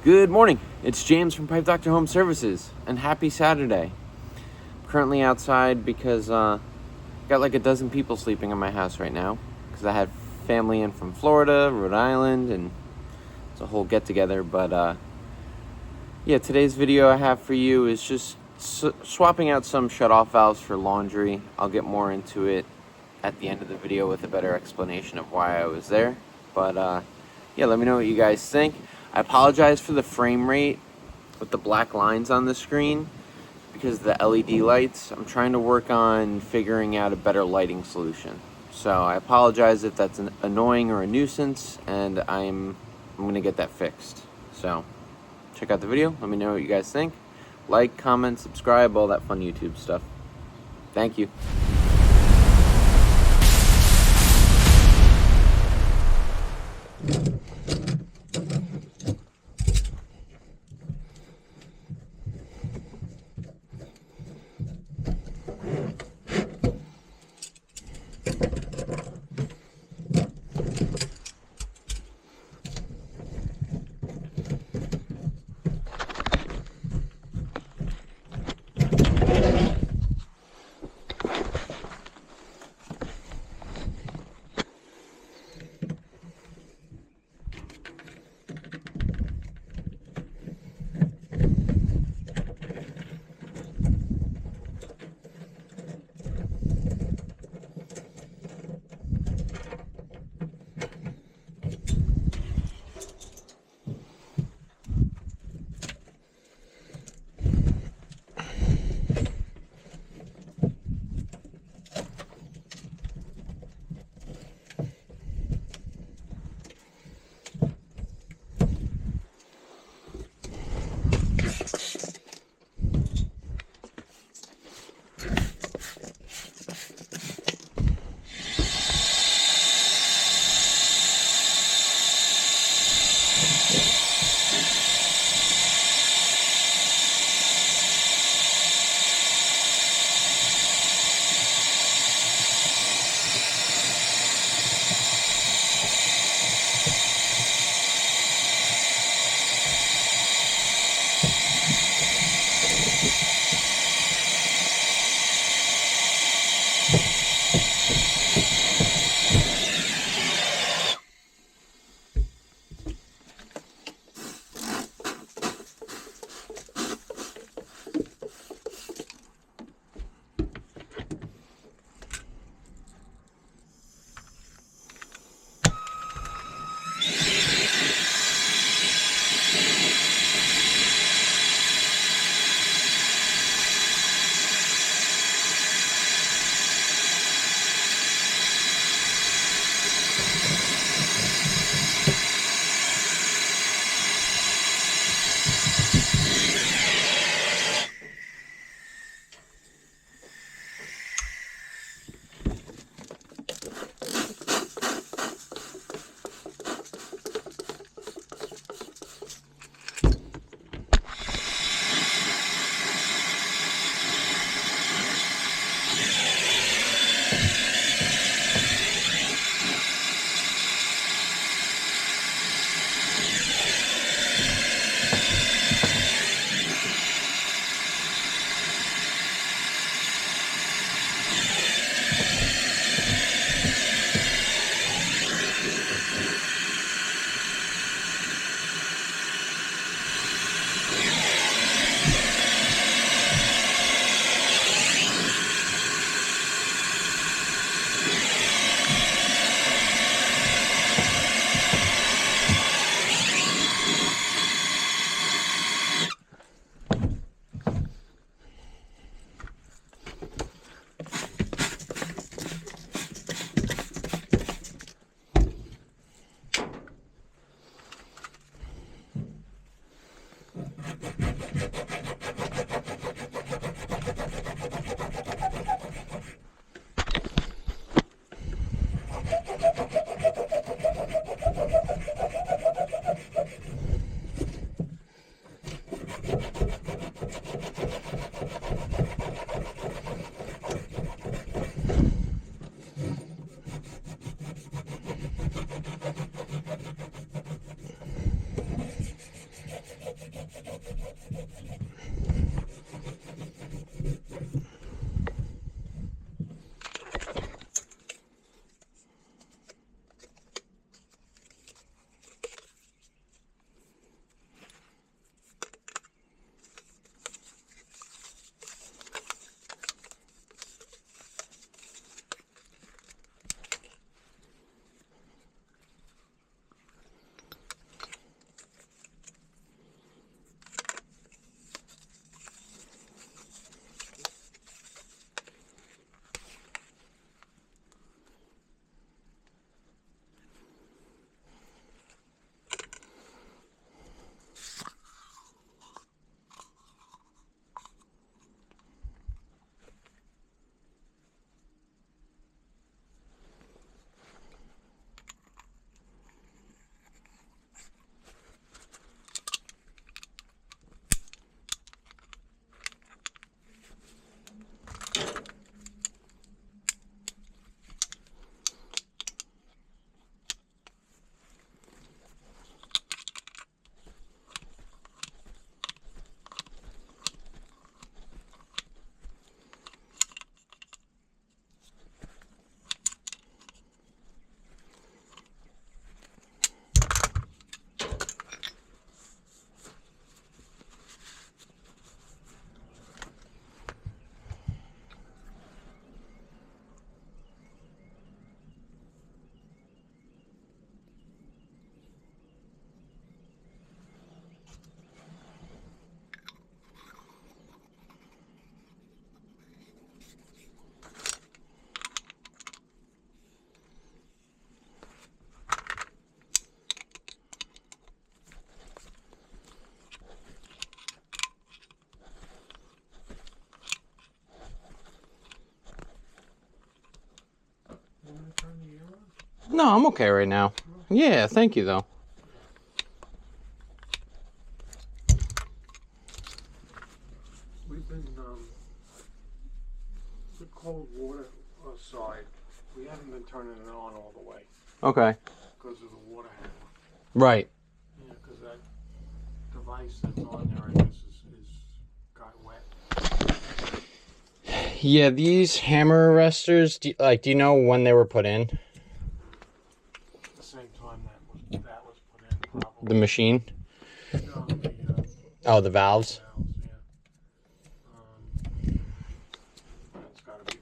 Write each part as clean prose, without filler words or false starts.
Good morning. It's James from Pipe Doctor Home Services, and happy Saturday. I'm currently outside because got like a dozen people sleeping in my house right now because I had family in from Florida, Rhode Island, and it's a whole get together. But yeah, today's video I have for you is just swapping out some shut-off valves for laundry. I'll get more into it at the end of the video with a better explanation of why I was there. But yeah, let me know what you guys think. I apologize for the frame rate with the black lines on the screen because of the LED lights. I'm trying to work on figuring out a better lighting solution. So I apologize if that's annoying or a nuisance, and I'm going to get that fixed. So check out the video. Let me know what you guys think. Like, comment, subscribe, all that fun YouTube stuff. Thank you. No, I'm okay right now. Yeah, thank you though. We've been, the cold water side, we haven't been turning it on all the way Okay. because of the water handle. Right. Yeah, because that device that's on there, I guess, got wet. Yeah, these hammer arresters, do you know when they were put in? At the same time that was put in, probably. The machine? No, Oh, the valves? valves, yeah. It's got to be.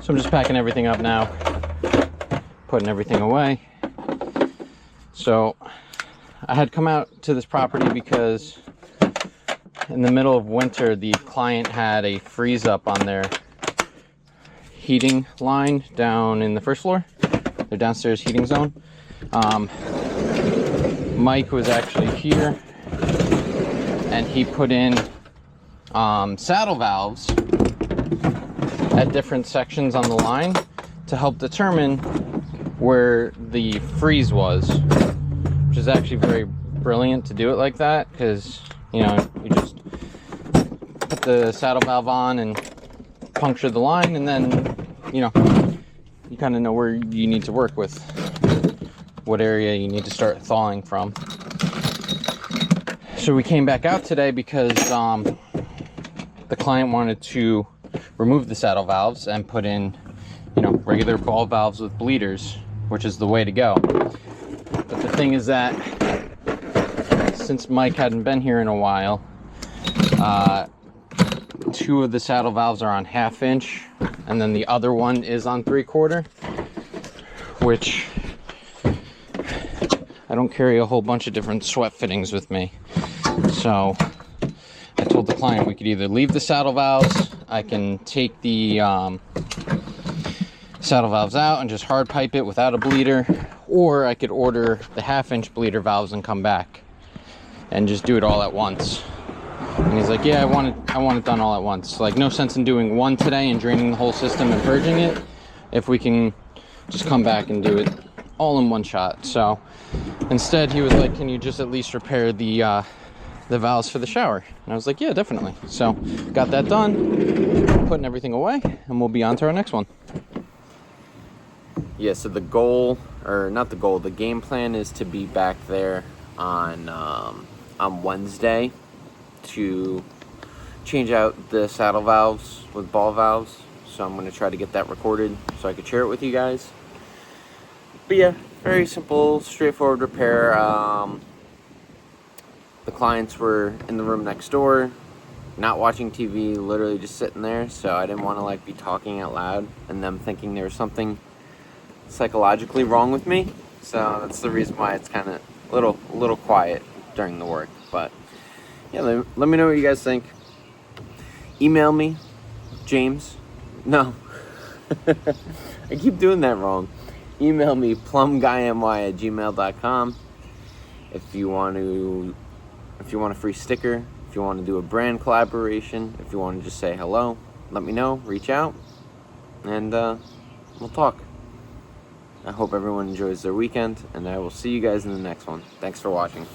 So I'm just packing everything up now, putting everything away. So I had come out to this property because in the middle of winter, the client had a freeze up on their heating line down in the first floor, their downstairs heating zone. Mike was actually here and he put in saddle valves at different sections on the line to help determine where the freeze was, which is actually very brilliant to do it like that, because you know, you just put the saddle valve on and puncture the line, and then you know, you kind of know where you need to work with, what area you need to start thawing from. So we came back out today because the client wanted to remove the saddle valves and put in, you know, regular ball valves with bleeders, which is the way to go. But the thing is that since Mike hadn't been here in a while, 2 of the saddle valves are on 1/2 inch and then the other one is on 3/4, which I don't carry a whole bunch of different sweat fittings with me. So I told the client we could either leave the saddle valves, I can take the saddle valves out and just hard pipe it without a bleeder, or I could order the 1/2 inch bleeder valves and come back and just do it all at once. And he's like, yeah, I want it done all at once. Like, no sense in doing one today and draining the whole system and purging it if we can just come back and do it all in one shot. So instead he was like, can you just at least repair the valves for the shower? And I was like, yeah, definitely. So got that done, putting everything away, and we'll be on to our next one. yeah, so the goal, or not the goal, the game plan is to be back there on Wednesday to change out the saddle valves with ball valves. So I'm going to try to get that recorded so I could share it with you guys. But yeah, very simple, straightforward repair. The clients were in the room next door, not watching TV, literally just sitting there. So I didn't want to like be talking out loud and them thinking there was something psychologically wrong with me. So that's the reason why it's kind of a little quiet during the work. But yeah, let me know what you guys think. Email me, James. No, I keep doing that wrong. Email me, PlumbGuyNY@gmail.com. If you want a free sticker, if you want to do a brand collaboration, if you want to just say hello, let me know, reach out, and we'll talk. I hope everyone enjoys their weekend, and I will see you guys in the next one. Thanks for watching.